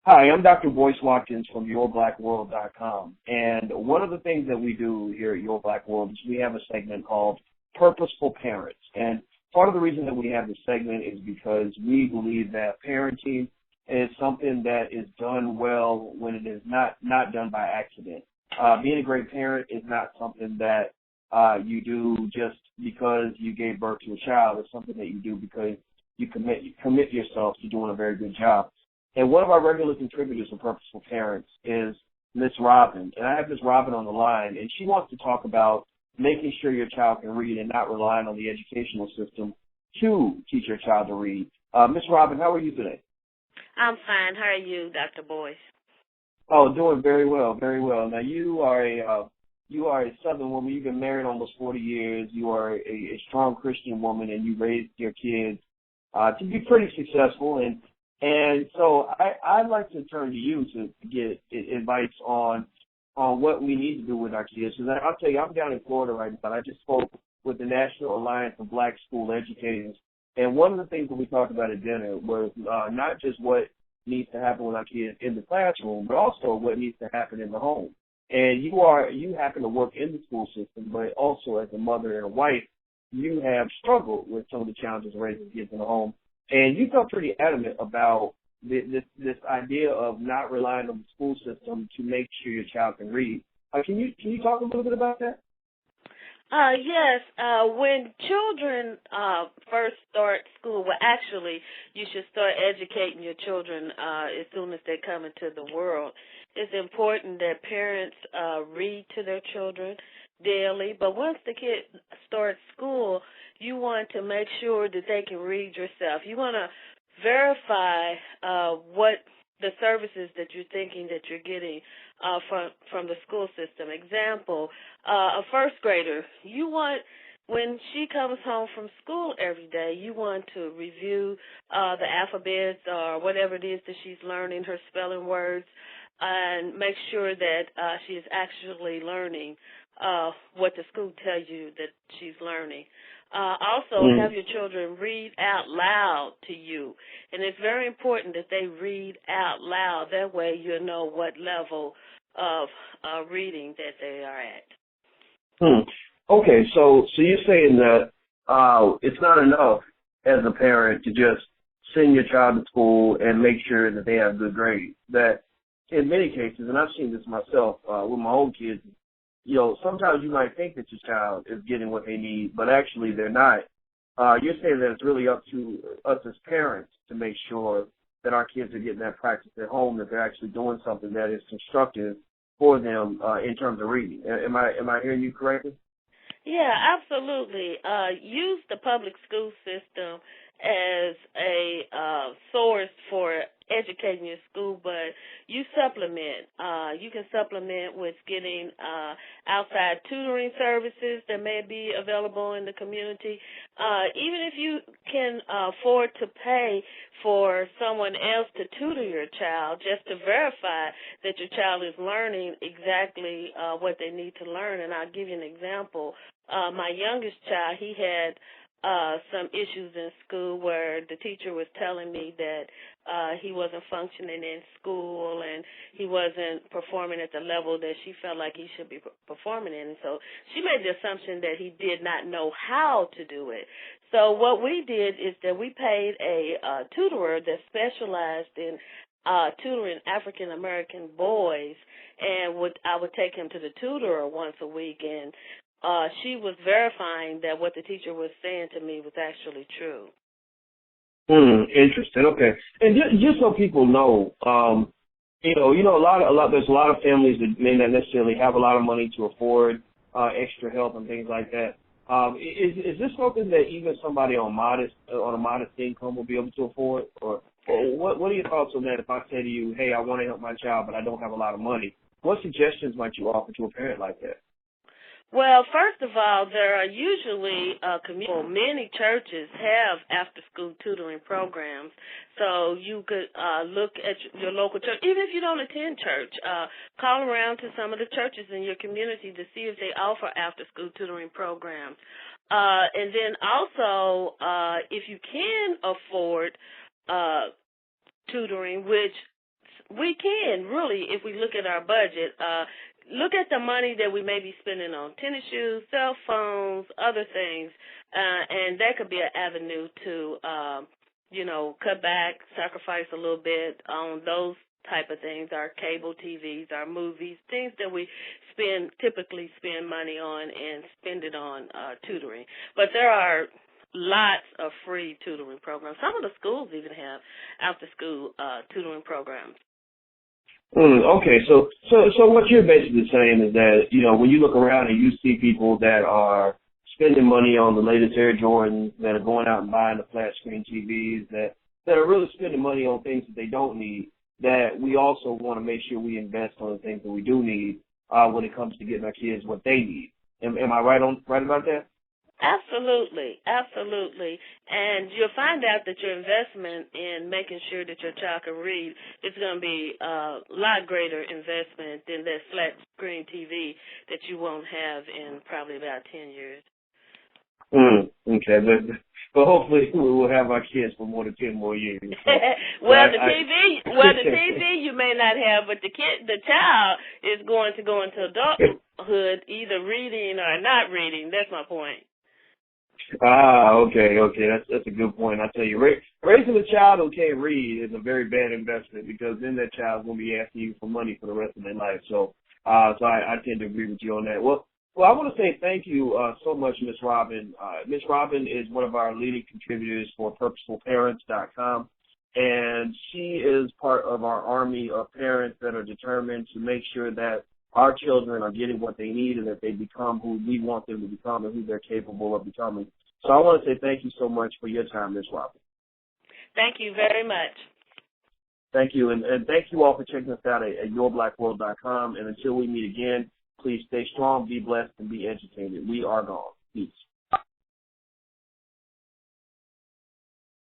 Hi, I'm Dr. Boyce Watkins from YourBlackWorld.com. And one of the things that we do here at Your Black World is we have a segment called Purposeful Parents. And part of the reason that we have this segment is because we believe that parenting is something that is done well when it is not done by accident. Being a great parent is not something that you do just because you gave birth to a child. It's something that you do because you commit yourself to doing a very good job. And one of our regular contributors for Purposeful Parents is Miss Robin. And I have Miss Robin on the line, and she wants to talk about making sure your child can read and not relying on the educational system to teach your child to read. Miss Robin, how are you today? I'm fine. How are you, Dr. Boyce? Oh, doing very well, very well. Now, you are a Southern woman. You've been married almost 40 years. You are a strong Christian woman, and you raised your kids to be pretty successful. And so I'd like to turn to you to get advice on what we need to do with our kids. Because I'll tell you, I'm down in Florida right now. I just spoke with the National Alliance of Black School Educators. And one of the things that we talked about at dinner was not just what needs to happen with our kids in the classroom, but also what needs to happen in the home. And you happen to work in the school system, but also as a mother and a wife, you have struggled with some of the challenges of raising kids in the home. And you felt pretty adamant about this idea of not relying on the school system to make sure your child can read. Can you talk a little bit about that? Yes. When children first start school, well, actually, you should start educating your children as soon as they come into the world. It's important that parents read to their children daily, but once the kid starts school, you want to make sure that they can read yourself. You want to verify what the services that you're thinking that you're getting from the school system. Example, a first grader, you want, when she comes home from school every day, you want to review the alphabets or whatever it is that she's learning, her spelling words, and make sure that she is actually learning what the school tells you that she's learning. Also, have your children read out loud to you. And it's very important that they read out loud. That way you'll know what level of reading that they are at. Okay, so you're saying that it's not enough as a parent to just send your child to school and make sure that they have good grades. That in many cases, and I've seen this myself with my own kids, sometimes you might think that your child is getting what they need, but actually they're not. You're saying that it's really up to us as parents to make sure that our kids are getting that practice at home, that they're actually doing something that is constructive for them in terms of reading. Am I hearing you correctly? Yeah, absolutely. Use the public school system as a source for educating your school, but you supplement. You can supplement with getting outside tutoring services that may be available in the community. Even if you can afford to pay for someone else to tutor your child, just to verify that your child is learning exactly what they need to learn. And I'll give you an example. My youngest child, he had some issues in school where the teacher was telling me that he wasn't functioning in school and he wasn't performing at the level that she felt like he should be performing in. So she made the assumption that he did not know how to do it. So what we did is that we paid a tutorer that specialized in tutoring African-American boys, and I would take him to the tutorer once a week, and she was verifying that what the teacher was saying to me was actually true. Interesting. Okay. And just so people know, there's a lot of families that may not necessarily have a lot of money to afford extra help and things like that. Is this something that even somebody on a modest income will be able to afford, or what are your thoughts on that? If I say to you, hey, I want to help my child, but I don't have a lot of money, what suggestions might you offer to a parent like that? Well, first of all, there are usually many churches have after-school tutoring programs, so you could look at your local church. Even if you don't attend church, call around to some of the churches in your community to see if they offer after-school tutoring programs. And then also, if you can afford tutoring, which We can, really, if we look at our budget. Look at the money that we may be spending on tennis shoes, cell phones, other things, and that could be an avenue to, cut back, sacrifice a little bit on those type of things, our cable TVs, our movies, things that we typically spend money on and spend it on tutoring. But there are lots of free tutoring programs. Some of the schools even have after-school tutoring programs. Okay, so what you're basically saying is that, when you look around and you see people that are spending money on the latest Air Jordans, that are going out and buying the flat screen TVs, that are really spending money on things that they don't need, that we also want to make sure we invest on the things that we do need when it comes to getting our kids what they need. Am I right about that? Absolutely, absolutely. And you'll find out that your investment in making sure that your child can read is going to be a lot greater investment than that flat screen TV that you won't have in probably about 10 years. Okay, but hopefully we will have our kids for more than 10 more years. So, the TV you may not have, but the child is going to go into adulthood either reading or not reading. That's my point. Okay. That's a good point. I tell you, raising a child who can't read is a very bad investment, because then that child's going to be asking you for money for the rest of their life. So I tend to agree with you on that. Well, I want to say thank you so much, Ms. Robin. Ms. Robin is one of our leading contributors for PurposefulParents.com, and she is part of our army of parents that are determined to make sure that our children are getting what they need and that they become who we want them to become and who they're capable of becoming. So I want to say thank you so much for your time, Ms. Robin. Thank you very much. Thank you, and thank you all for checking us out at yourblackworld.com. And until we meet again, please stay strong, be blessed, and be educated. We are gone. Peace.